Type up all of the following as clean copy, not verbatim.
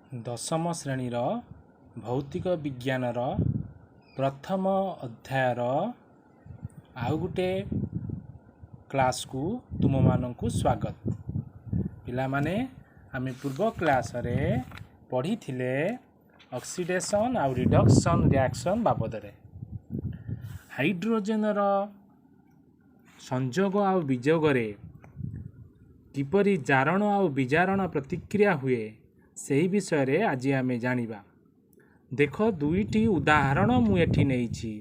दशम श्रेणीर भौतिक विज्ञानर प्रथम अध्यायर आउ गोटे क्लास को तुम मानकु स्वागत। पिला माने आमे पूर्व क्लास रे पढ़ी थिले ऑक्सीडेशन आउ रिडक्शन रिएक्शन बाबद रे हाइड्रोजन रो संयोग आउ वियोग रे किपरि जारण आउ विजारण प्रतिक्रिया हुए सही विषय रे आज आमे जानिबा। देख दुईटी उदाहरण मु एठी नेइछि।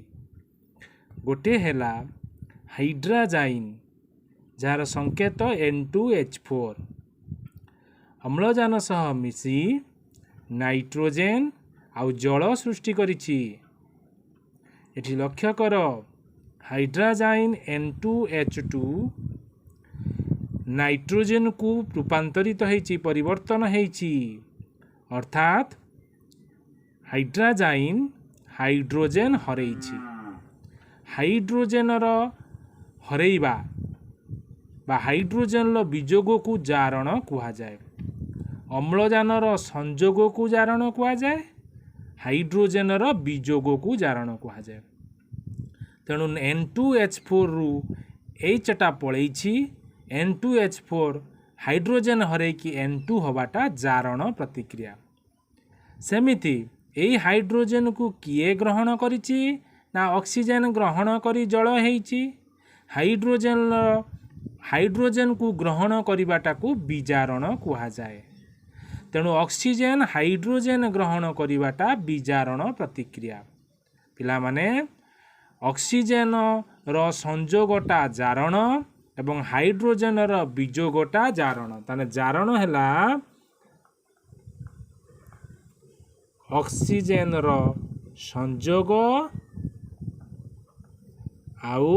गोटे हेला हाइड्राजाइन जार संकेत N2H4 अम्लजान सह मिसी नाइट्रोजेन आउ जल सृष्टि करिछि। एठी लक्ष्य कर हाइड्राजाइन N2H2 नाइट्रोजेन को रूपांतरित होइछि, परिवर्तन होइछि, अर्थात हाइड्राजाइन हाइड्रोजेन हरैछि। हाइड्रोजेन रो हरैबा बा हाइड्रोजेन रो वियोग को जारण कुहा जाए। अम्लजान रो संयोग को जारण कुहा जाए, हाइड्रोजेन रो वियोग को जारण कुहा जाए। तेणु N2H4 रु H टा पळैछि, N2H4 हाइड्रोजेन हरैकी N2 हबाटा जारण प्रतिक्रिया। सेमिति एई हाइड्रोजेन को किए ग्रहण करिछि ना ऑक्सीजन ग्रहण करी जल हेइछि। हाइड्रोजेन को ग्रहण करिबाटा को विजारण कुहा जाए। तेणु ऑक्सीजन हाइड्रोजेन ग्रहण करिबाटा विजारण प्रतिक्रिया। पिला माने ऑक्सीजन रो संयोगटा जारण एवं हाइड्रोजेन रो वियोगटा जारण। ताने जारण हैला ऑक्सीजन रो संयोग आउ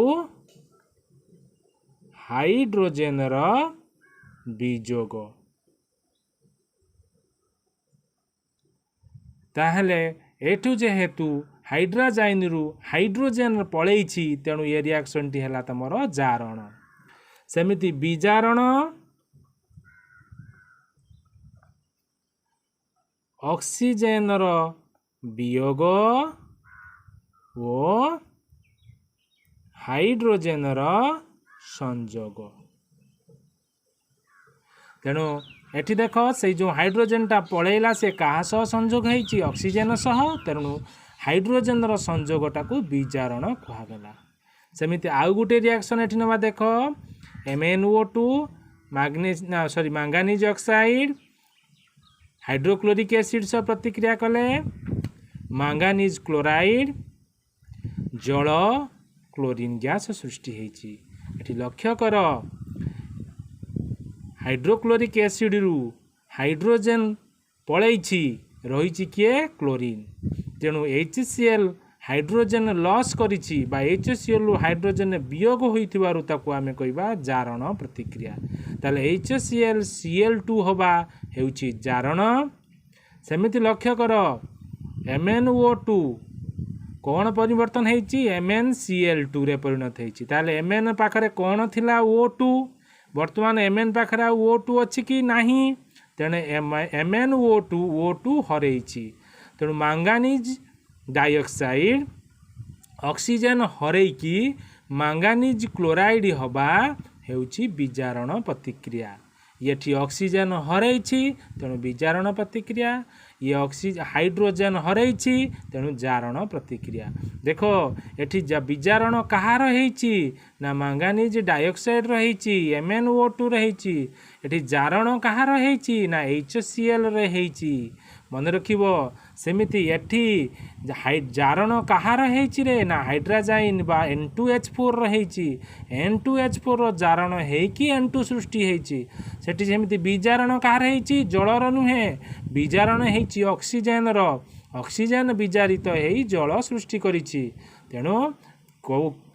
हाइड्रोजेन रो वियोग। ताहले एठु जेहेतु हाइड्राजाइन रु हाइड्रोजेन पळैछि तेणु ए रिएक्शन टी हैला तमरो जारण। सेमिति विजारण ऑक्सीजन रो वियोग ओ हाइड्रोजेन रो संयोग। तेणु एठी देख से जो हाइड्रोजेन टा पळैला से कहा सह संयोग हेइछि, ऑक्सीजन सह। तेणु हाइड्रोजेन रो संयोगटा को विजारण कुहा गेला। सेमिति आउ गुटे रिएक्शन एठी नबा देख MnO2 manganese oxide hydrochloric acid सह प्रतिक्रिया कले मैंगानीज क्लोराइड जल क्लोरीन गैस सृष्टि हेइछि। एठी लक्ष्य कर हाइड्रोक्लोरिक एसिड रु हाइड्रोजेन पळैछि, रहिछि किए क्लोरीन। तेणु HCl हाइड्रोजेन लॉस करिछि बा HCl रु हाइड्रोजेन वियोग होइथिबारु ताकू आमे कहिबा जारण प्रतिक्रिया। ताले HCl Cl2 होबा हेउछि जारण। सेमिति लक्ष्य कर MnO2 कोन परिवर्तन हेइछि, MnCl2 रे परिणत हेइछि। ताले Mn पाखरे कोन थिला O2, वर्तमान Mn पाखरे O2 अछि कि नाही। तेणे MnO2 O2 हरैछि। तेणु मैंगानीज डाइऑक्साइड ऑक्सीजन हरैकी मैंगानीज क्लोराइड हबा हेउछि विजारण प्रतिक्रिया। येठी ऑक्सीजन हरैछि तेणु विजारण प्रतिक्रिया, ये ऑक्सीजन हाइड्रोजन हरैछि तेणु जारण प्रतिक्रिया। देखो एठी विजारण कहार हेइछि ना मैंगानीज डाइऑक्साइड रहिछि, MnO2 रहिछि। एठी जारण कहार हेइछि ना HCl रे हेइछि। मन रखिबो। सेमिति एठी जारण कहार हेइछि रे ना हाइड्राजाइन बा N2H4 रहिछि। N2H4 रो जारण हेइकी N2 सृष्टि हेइछि। सेठी सेमिति विजारण कहार हेइछि, जलर नुहे, विजारण हेइछि ऑक्सीजन रो। ऑक्सीजन विजारित हेइ जल सृष्टि करिछि। तेणु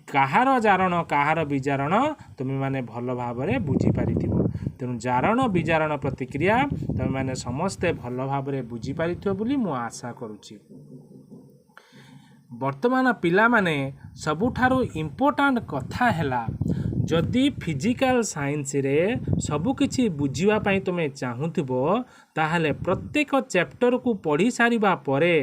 कहार जारण कहार विजारण तुमे माने भल भाबरे बुझी पारिथिबो। तेणु जारण विजारण प्रतिक्रिया तुमे माने समस्ते भल भाबरे बुझी पारिथिबो बोली मु आशा करूछि। वर्तमान पिला माने सबुठारु इम्पोर्टेंट कथा हैला जदि फिजिकल साइंस रे सबकिछि बुझिबा तुम चाहूथिबो ताहले प्रत्येक चैप्टर को पढ़ी सारिबा परे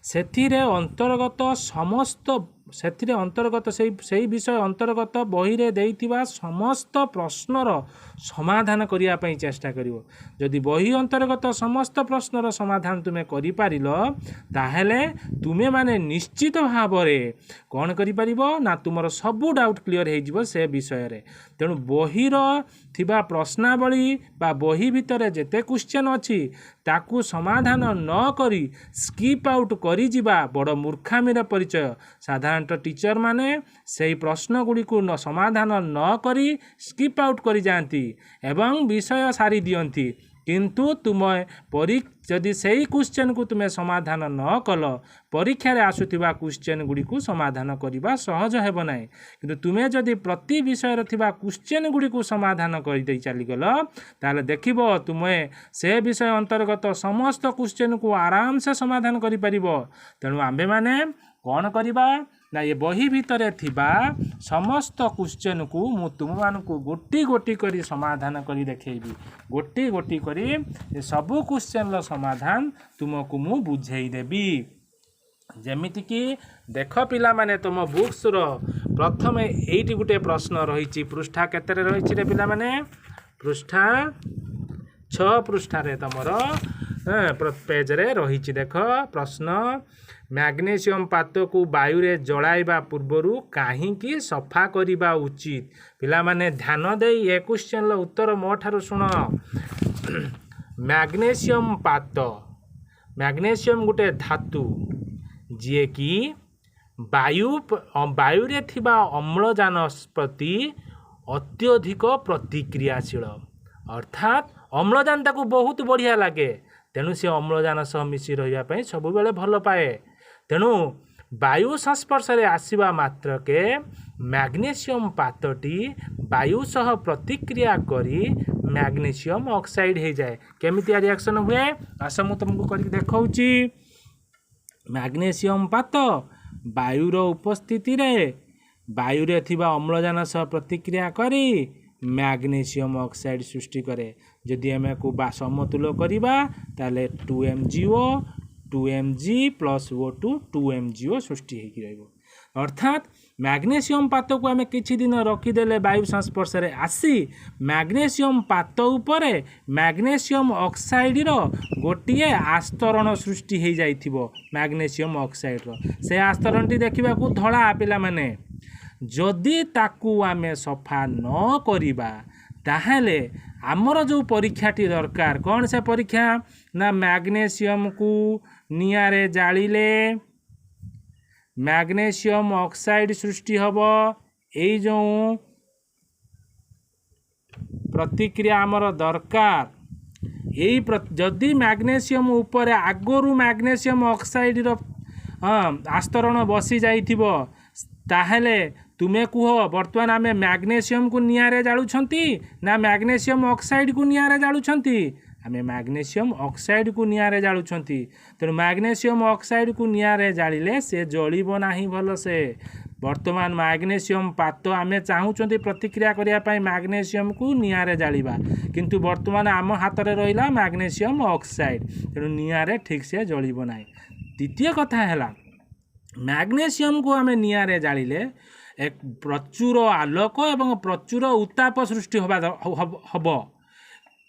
सेथिरे अंतर्गत समस्त ସେଥିରେ ଅନ୍ତର୍ଗତ ସେଇ ବିଷୟ ଅନ୍ତର୍ଗତ ବହିରେ ଦେଇଥିବା ସମସ୍ତ ପ୍ରଶ୍ନର ସମାଧାନ କରିବା ପାଇଁ ଚେଷ୍ଟା କରିବ। ଯଦି ବହି ଅନ୍ତର୍ଗତ ସମସ୍ତ ପ୍ରଶ୍ନର ସମାଧାନ ତୁମେ କରିପାରିଲ ତାହେଲେ ତୁମେମାନେ ନିଶ୍ଚିତ ଭାବରେ କ'ଣ କରିପାରିବ ନା ତୁମର ସବୁ ଡାଉଟ୍ କ୍ଲିଅର୍ ହେଇଯିବ ସେ ବିଷୟରେ। ତେଣୁ ବହିର ଥିବା ପ୍ରଶ୍ନାବଳୀ ବା ବହି ଭିତରେ ଯେତେ କ୍ୱେଶ୍ଚନ୍ ଅଛି ତାକୁ ସମାଧାନ ନ କରି ସ୍କିପ୍ ଆଉଟ୍ କରିଯିବା ବଡ଼ ମୂର୍ଖାମିର ପରିଚୟ। ସାଧାରଣତଃ टीचर माने से प्रश्न गुड़ी को समाधान न करी स्किप आउट करी जाती एवं विषय सारी दियंती किंतु तुम जदि से क्वेश्चन को तुम्हें समाधान न कल परीक्षा रे आसुथिबा क्वेश्चन गुड़ी को समाधान करने सहज हेब ना किंतु तुम्हें जदि प्रति विषय थिबा क्वेश्चन गुड़ी को समाधान कर दे चलीगल ताले देखिबो तुम्हें से विषय अंतर्गत समस्त क्वेश्चन को आराम से समाधान करि परिबो। तेणु आम्भे माने कौन करवा ना ये बही भितर थिबा समस्त क्वेश्चन को मु तुम मानकु गोटी गोटी करी समाधान करी देखैबी गोटी गोटी करी सबु क्वेश्चन लो समाधान तुमको मु बुझेई देबी। जेमिति कि देख पिला माने तुम बुक्स रो प्रथम एइटी गुटे प्रश्न रहिछि पृष्ठा केतरे रहिछि रे पिला माने पृष्ठा 6 पृष्ठा रे तमरो पेज रे रहिछि। देख प्रश्न मैग्नेशियम पात को वायु रे जलाइबा पूर्वरु काहींकी सफा करिबा उचित। पिला माने ध्यान दे ए क्वेश्चन लो उत्तर मो ठारो सुन। मैग्नेशियम पात मैग्नेशियम गुटे धातु जे कि वायु रे थिबा अम्लजान प्रति अत्यधिक प्रतिक्रियाशील अर्थात अम्लजान ताकू बहुत बढ़िया लगे तेणु से अम्लजान सह मिसी रही सब बेले भल पाए। तेणु वायु संस्पर्श रे आसीबा मात्रके मैग्नेशियम पातटी वायु सह प्रतिक्रिया करी मैग्नेशियम ऑक्साइड हो जाए। केमितिया रिएक्शन हुए आस मु तुमको करके देखाऊँगी। मैग्नेशियम पात वायुर उपस्थिति रे वायु रे थिबा अम्लजान सह प्रतिक्रिया करी मैग्नेशियम ऑक्साइड सृष्टि करे। जदि आम को समतुल करवा ताले 2MgO 2Mg plus O2 2MgO सृष्टि हो अर्थात मैग्नेशियम पात को आम किछि दिन रखीदेले वायु संस्पर्श रे आसी मैग्नेशियम पात उपरे मैग्नेशियम ऑक्साइड रो गोटे आस्तरण सृष्टि हो जाइथिबो। मैग्नेशियम ऑक्साइड रो से आस्तरण टी देखा धड़ा पिला माने जदि ताकू आमे सफा न करिबा ताहले आमर जो परीक्षाटी दरकार कौन से परीक्षा ना मैग्नेशियम को निआरे जालिले मैग्नेशियम ऑक्साइड सृष्टि हब एई जो प्रतिक्रिया आमर दरकार यही जदि मैग्नेशियम ऊपर आगरू मैग्नेशियम ऑक्साइड रो आस्तरण बसी जाइथिबो ताहले तुमे कुह बर्तमान आमे मैग्नेशियम को निआरे जालुछंती ना मैग्नेशियम ऑक्साइड को निआरे जालुछंती आमे मैग्नेशियम ऑक्साइड को निआरे जालुछंती। तेणु मैग्नेशियम ऑक्साइड को निआरे जालिले से जलिबो नाही भल से। बर्तमान मैग्नेशियम पात आमे चाहूचंती प्रतिक्रिया करिया पई मैग्नेशियम को निआरे जालिबा किंतु बर्तमान आम हाथ रे रहिला मैग्नेशियम ऑक्साइड तेणु निआरे ठीक से जलिबो नाही। द्वितीय कथा हैला मैग्नेशियम को आमे निआरे जालिले एक प्रचुर आलोक एवं प्रचुर उत्ताप सृष्टि हब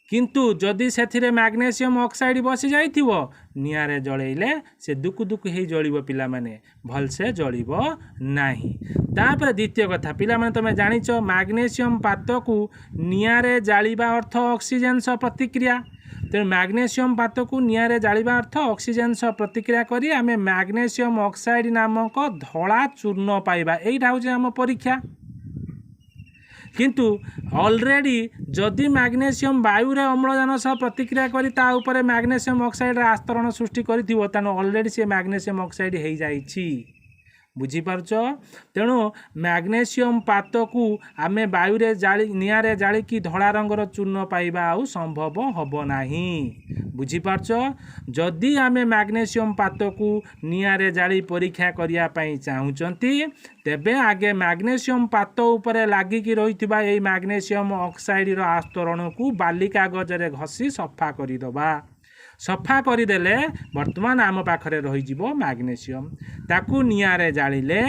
किंतु जदि से मैग्नेशियम ऑक्साइड बसी जाइथिबो निआरे जळेइले से दुकु दुकु हे जळिबो पिला माने भलसे जळिबो नाही। तापर द्वितीय कथा पिला माने तमे जानिछ मैग्नेशियम पात को निआरे जालिबा अर्थ ऑक्सीजन सह प्रतिक्रिया। तेणु मैग्नेशियम पात को निआरे जालिबा अर्थ ऑक्सीजन सह प्रतिक्रिया करी आमे मैग्नेशियम ऑक्साइड नामक धड़ा चूर्ण पाइबा एइटा होचे हम परीक्षा। किंतु ऑलरेडी जदि मैग्नेशियम वायु रे अम्लजान सह प्रतिक्रिया करी ता ऊपर मैग्नेशियम ऑक्साइड रे आस्तरण सृष्टि करिथिबो तानो ऑलरेडी से मैग्नेशियम ऑक्साइड हे जाइछि बुझीपारछ तेणु मैग्नेशियम पात को आम वायु जाली निआरे जालिकी धड़ा रंगर चूर्ण पाइबा आउ संभव हब नाही। बुझीपारछ जदि आम मैग्नेशियम पात को निआरे जाली परीक्षा करिया पई चाहुचंती तेबे आगे मैग्नेशियम पात उपरे लागिकी रहिथिबा एई मैग्नेशियम ऑक्साइड रो आस्तरण को बाली कागज रे घसी सफा करिदबा। सफा करदेले बर्तमान आम पाखरे रहीजिवो मैग्नेशियम ताकू निआरे जालिले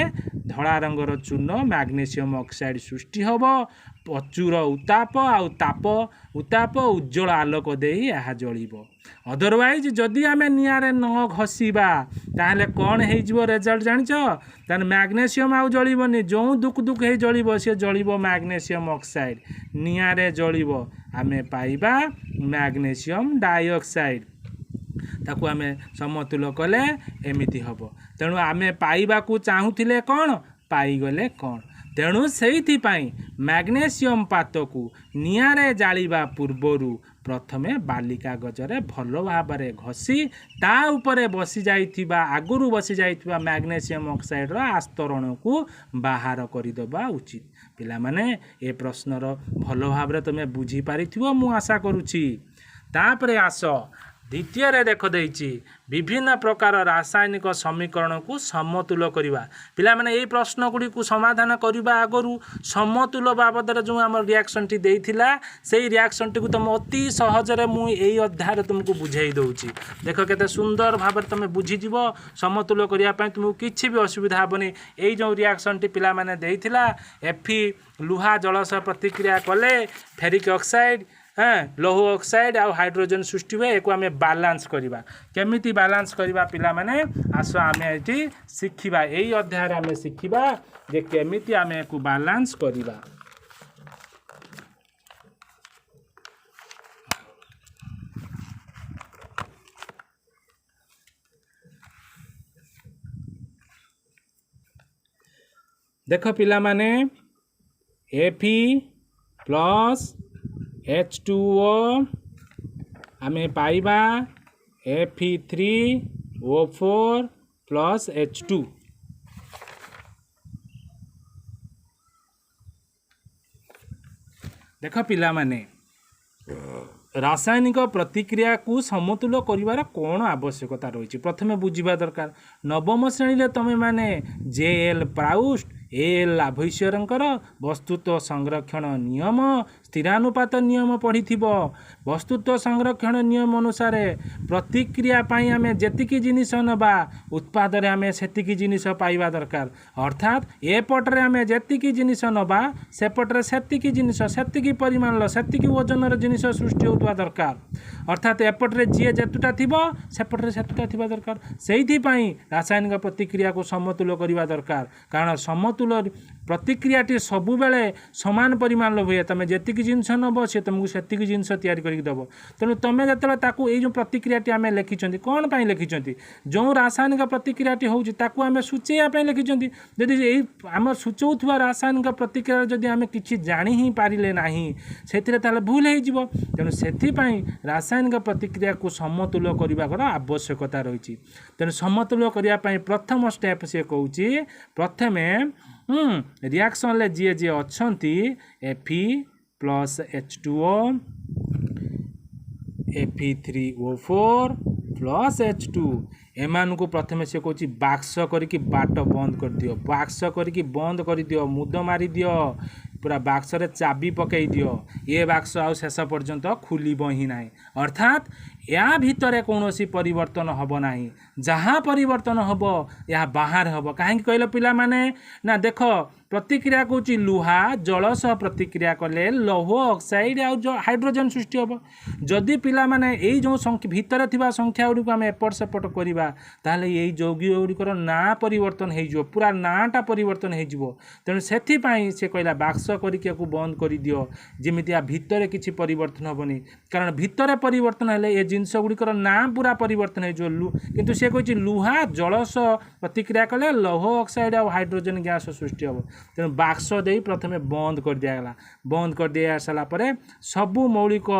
धड़ा रंगर चूर्ण मैग्नेशियम ऑक्साइड सृष्टि हब। प्रचुर उताप आउ ताप उताप उज्जवल आलोक देई यह जलिबो। अदरवाइज जदि आम निआरे न घसीबा ताहले कौन हो रिजल्ट जानिछ तान मैग्नेशियम आउ जलिबनी जो दुक दुक हे जलिबो से जलिबो मैग्नेशियम ऑक्साइड निआरे जलिबो आमे पाइबा मैग्नेशियम डाइऑक्साइड ताकू आमे समतुल कले एमिति हबो। तेणु आमे पाइबाकू चाहुथिले कौन पाइगले कौन तेणु सेइथि पई मैग्नेशियम पात को निआरे जालिबा पूर्वरु प्रथमे बाली कागजरे भल भाव घसी ता उपरे बसी जाइथिबा आगुरु बसी जाइथिबा मैग्नेशियम ऑक्साइड रो आस्तरण को बाहर करदेबा उचित। पिला माने ए प्रश्नर भल भाव तुमे बुझी पारिथिबो मु आशा करूची। तापरे आस द्वितीय रे देख देइछि विभिन्न प्रकार रासायनिक समीकरण को समतुल करिबा। पिला माने एई प्रश्न गुडी को समाधान करिबा आगरु समतुल बाबद रे जो हम रिएक्शन टी देइथिला सेई रिएक्शन टी को तुम अति सहज रे मु एई अध्याय रे तुमको बुझाई दउछि। देखो केते सुंदर भाव रे तुम बुझी जिवो समतुल करिया पय तुमको किछि भी असुविधा हबनी। एई जो रिएक्शन टी पिला माने देइथिला Fe लुहा जल सह प्रतिक्रिया कले फेरिक ऑक्साइड लौह ऑक्साइड आउ हाइड्रोजन सृष्टि हुए एक आम बालांस करवा केमिति बालांस करवा पिला माने आस आम ये शिखा यही अध्याय आम शिखा जे केमिति आम एक बालांस करवा। देख पिला माने Fe प्लस H2O आमे पाइबा Fe3O4 प्लस H2। देख पिला माने रासायनिक प्रतिक्रिया को समतुल करिवार कौन आवश्यकता रही प्रथमे बुझा दरकार। नवम श्रेणी तमें माने JL प्राउस्ट AL लाभैश्वरंकर वस्तुत्व संरक्षण नियम स्थिरानुपात नियम पढ़ी वस्तुत्व संरक्षण नियम अनुसार प्रतिक्रिया पाई आमे जेतिकी जिनिस नबा उत्पाद रे आमे सेतिकी जिनिस पाइबा दरकार। अर्थात ए पटरे आमे जेतिकी जिनिस नबा से पटरे सेतिकी जिनिस सेतिकी परिमाण सेतिकी वजन र जिनिस सृष्टि होतवा दरकार। अर्थात एपटरे जी जेतुटा थिबो सेपटरे सेतुटा थिबा दरकार। सेइथि पई रासायनिक प्रतिक्रिया को समतुल करिवा दरकार कारण समतुल प्रतिक्रियाटी सबु बेले समान परिमाण हुए तुम जेतिकी जिनस नब से तुमको सेतिकी जिनस तैयारी करके दब। तेणु तुम जो ताकू ये जो प्रतिक्रियाटी आम लिखिं कौन पाई लिखिं जो रासायनिक प्रतिक्रियाटी होची आम सूचेवाई लिखिं जदि यही आम सूचौथुवा रासायनिक प्रतिक्रिया जदि आम कि जानी ही पारिले नाही से भूल हो। तेणु से रासायनिक प्रतिक्रिया को समतुल करने आवश्यकता रही। तेणु समतुल करने प्रथम स्टेप से कहूँ प्रथमे रिएक्शन ले जी जी अच्छी Fe plus H2O Fe3O4 plus H2 एमान को प्रथमे से कहूँ बाक्स करके बाट बंद कर दियो बाक्स करके बंद कर दियो मुद मारी दियो पूरा बाक्स रे चाबी पकई दियो ये बाक्स आउ शेष पर्यंत खुलिब ही ना। अर्थात या भितर कौन परिवर्तन हब ना जहाँ परिवर्तन हब या बाहर हब कहीं कहल पिला माने ना देख प्रतिक्रिया कौच लुहा जल सह प्रतिक्रिया कले लौह ऑक्साइड आउ हाइड्रोजन सृष्टि हम जदि पिला माने यही जो भितर थिबा संख्या गुड़ी को आम एपट सेपट करवा ताहले यही यौगिक गुड़िकर ना परिवर्तन हो पूरा नाटा परिवर्तन हो। तेणु से कहला बाक्स करके बंद कर दियो जमिति या भितर किसी परिवर्तन हेनी कारण भितर परिवर्तन हेले ये जिनस गुड़िकर ना पूरा परिवर्तन हो किंतु से कही लुहा जल सह प्रतिक्रिया कले लौह ऑक्साइड और हाइड्रोजन गैस सृष्टि हम। तेणु बाक्स दे प्रथमे बंद कर दिगला बंद कर दिया सारापर सबू मौलिक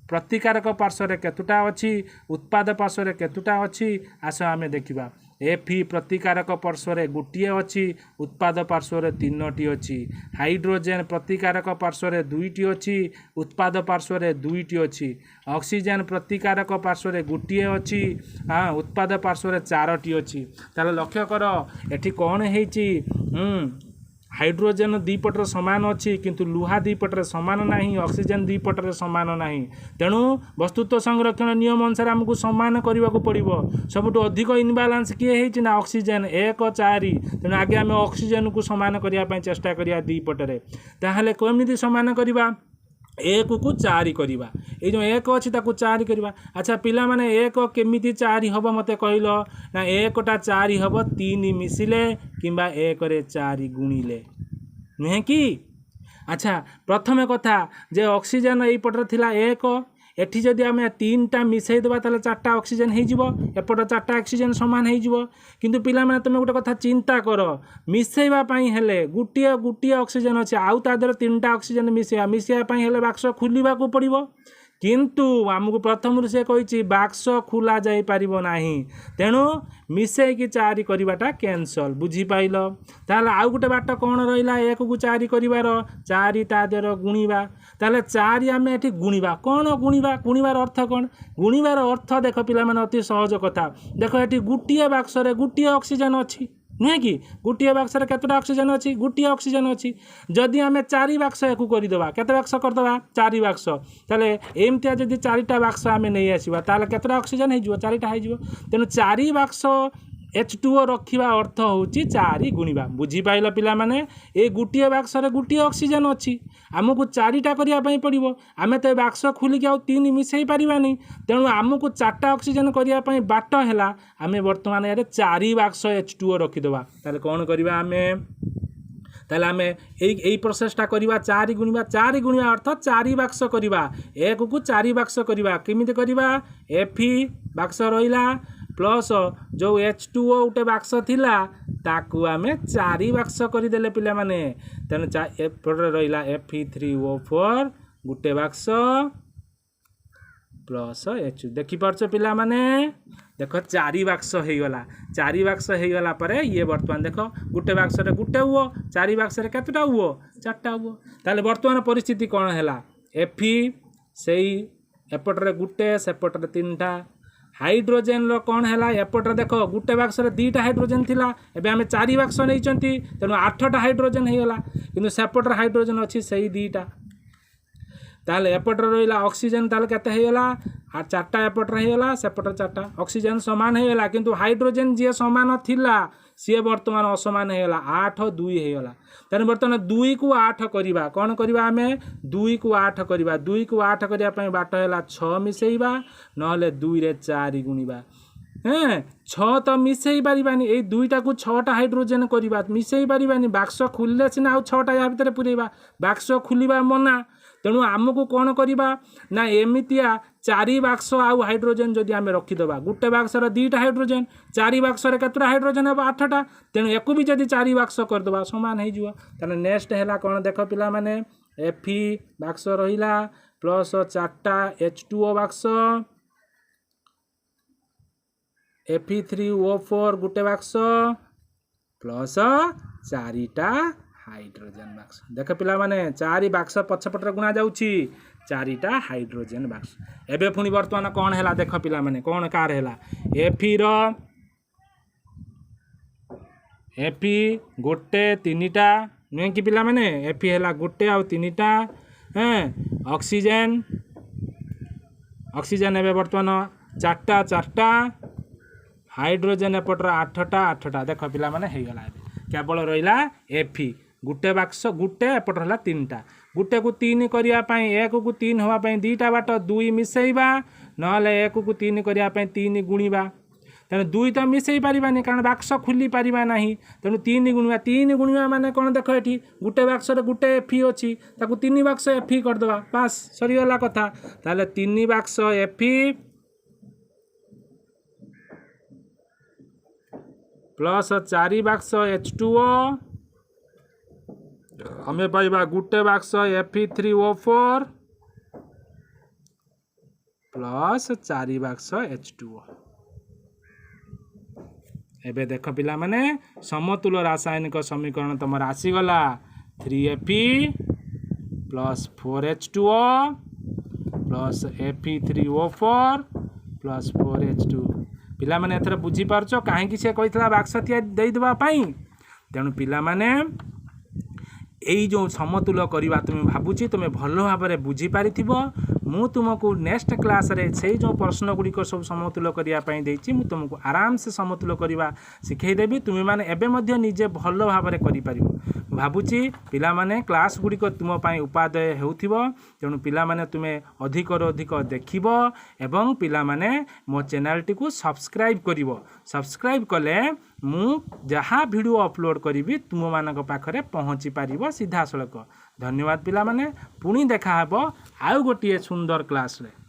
प्रतिकारक पार्श्व केतुटा अच्छी उत्पाद पार्श्व केतुटा अच्छी आस आम देखा Fe प्रतिकारक पार्श्व गोटे अच्छी उत्पाद पार्श्व तीनोटी अच्छी हाइड्रोजेन प्रतिकारक पार्श्व दुईटी अच्छी उत्पाद पार्श्व दुईटी अच्छी ऑक्सीजन प्रतिकारक पार्श्व गोटे अच्छी हाँ उत्पाद पार्श्व चारोटी अच्छी ताले लक्ष्य कर एठी कौन है हाइड्रोजेन दीपटर सामान अच्छी किंतु लुहा दीपटर सामान नहीं ऑक्सीजन दीपटर सामान नहीं तेणु वस्तुत्व संरक्षण नियम अनुसार आमको सामान करने को पड़ो सबुठ अधिक इनबालांस किए है ना ऑक्सीजन 1-4 तेणु आगे आम ऑक्सीजन को सामान करने चेष्टा करिया दीपटरे ताहले केमिति सामान करवा 1 को 4 करवा ये जो 1 अच्छी ताकू 4 करवा अच्छा पिला माने 1 केमिति 4 हम मते कहल ना 1टा 4 हम 3 मिसिले किंबा 1 रे 4 गुणिले नुहे कि अच्छा प्रथम कथा जे ऑक्सीजन यही पटर थिला 1 एठी जदि आम 3टा मिसई देबा ताले 4टा ऑक्सीजन हो एपट 4टा ऑक्सीजन सामान हो किंतु पिला माने तुम गोटे कथा चिंता कर मिसईबा पई हेले गुटिया गुटिया ऑक्सीजन अच्छे आउ ता देर 3टा ऑक्सीजन मिसईबा पई हेले बाक्स खुलिबा को पड़िबो किंतु आमको प्रथम से कही बाक्स खोला जाई पारिबो नाही तेणु मिसेकी 4 करवाटा कैंसल बुझीपाइल ताहले आउ गोटे बाट कौन रहा 1 को 4 कर 4 ता देर गुणिबा ताहले 4 आम एठी गुणिबा कौन गुणिबा गुणिबार अर्थ कौन गुणिबार अर्थ देख पिला माने अति सहज कथा देख एठी गुटिए बाक्स रे गुटिए ऑक्सीजन अच्छी नुहे कि गोटे बाक्स केतटा ऑक्सीजन अच्छी गोटे ऑक्सीजन अच्छी जदि आम 4 बाक्स या करदे केते बाक्स करदे 4 बाक्स ताले एमतिया जदि 4टा बाक्स आम नहीं आसवा ताले केतटा ऑक्सीजन हो 4टा हो तेणु 4 बाक्स H2O रखा अर्थ हूँ 4 गुणिबा बुझीपाइल पिला माने ए गोटे बाक्स गोटे ऑक्सीजन अच्छी आमको 4टा करने पड़ो आम तो बाक्स खोलिक आउ 3 मिसई पारानी तेणु आमको 4टा ऑक्सीजन करने बाट है आम बर्तमान ये 4 बाक्स H2O रखीदे ताले कौन करवा आम ताले आम यही प्रोसेसटा करवा 4 गुणिबा अर्थ 4 बाक्स करवा 1 को 4 बाक्स करवा केमिति करवा Fe बाक्स रहा प्लस जो H2O गोटे बाक्स थिला ताकू आम 4 बाक्स करदेले पिला माने तेणु एपटे रहा Fe3O4 गोटे बाक्स प्लस H देखिपार पिला माने देख 4 बाक्स हो गला 4 बाक्स हो गला पर ये बर्तमान देख गोटे बाक्स गोटे हुओ 4 बाक्स केतटा हुओ 4टा हुओ ताले बर्तमान परिस्थिति कौन है Fe से एपटे गोटे सेपटे 3टा हाइड्रोजेन रो कौन है एपटे देख गोटे बाक्स 2टा हाइड्रोजेन थिला एबे आमे 4 बाक्स नहीं तेणु 8टा हाइड्रोजेन हो गला किंतु सेपटे हाइड्रोजेन अच्छी से 2टा ताले एपटे रहा ऑक्सीजन ताले केते होगला 4टा एपटे होगला सेपटे 4टा ऑक्सीजन सामान होगला किंतु हाइड्रोजेन जी सामान थिला सी बर्तमान असमान होगला 8-2 होगला तेणु बर्तमान 2 को 8 करवा कौन करवा आम 2 को 8 करवा 2 को 8 करने बाट है 6 मिसेइबा नहले 2 रे 4 गुणिबा 6 तो मिसई पारानी ये 2टा को 6टा हाइड्रोजेन करवा मिसई पारानी बाक्स खोलिले सीना आउ 6टा या भितर पुरेबा बाक्स खोलिबा मना तेणु आमको कौन करवा ना एमितिया 4 बाक्स आउ हाइड्रोजेन जदि आम रखीदे गोटे बाक्स 2टा हाइड्रोजेन 4 बाक्स केतटा हाइड्रोजेन हम 8टा तेणु एको भी जदि 4 बाक्स करदे सामान हो नेक्स्ट है कौन देख पिला माने Fe बाक्स रहा प्लस 4टा H2O बाक्स Fe3O4 गोटे बाक्स प्लस 4टा हाइड्रोजेन बाक्स देख पिला माने 4 बाक्स पछपटर गुणा जाउची 4टा हाइड्रोजेन बाक्स एबे पुणी वर्तमान कौन है देख पिला माने कौन कार है Fe गोटे 3टा नुहे कि पिला माने Fe है गोटे आउ 3टा ऑक्सीजन ऑक्सीजन एबे वर्तमान 4टा हाइड्रोजेन एपटर 8टा देख पिला माने हो गला केवल रहा Fe गोटे बाक्स गोटे एपट है 3टा गोटे को 3 करने 1 को 3 होगापी 2टा बाट 2 मिसईबा नहले 1 को 3 करने 3 गुणिबा तेणु 2 तो मिसई पारानी कारण बाक्स खोली पारिबा नहीं तेणु 3 गुणिबा माने कौन देख ये गोटे बाक्स गोटे Fe अच्छी 3 बाक्स Fe करदे पास सरीगला कथा ताले 3 box Fe plus 4 box H2O हमें पाइबा गोटे box Fe3O4 plus 4 box H2O एबे देख पिला माने समतुल रासायनिक समीकरण तुमर आसीगला 3Fe plus 4H2O plus Fe3O4 plus 4H2 पिला माने एथर बुझी पारछो काहे से कहितला बाक्स तिया देई देबा पई तेणु पिला माने एई जो समतुल करवा तुम भावुची तुम भल भाव में बुझीपार मु तुमको नेक्स्ट क्लास रे से जो प्रश्न गुड़िक सब समतुल करने तुमको आराम से समतुल करवा शिखेदेवी तुम्हें मैंने एवं निजे भल भाव में कर भावुची पिला माने क्लास गुड़िक तुम उपादेय हो तेणु पिला माने तुम्हें अधिक अधिक देखिब एवं पिला माने मो चैनल टी को सब्सक्राइब कले मु जहाँ वीडियो अपलोड करी तुम मान पाखरे पहुँची पार सीधा सड़क धन्यवाद पिला माने पुणी देखा आउ गोटे सुंदर क्लास रे।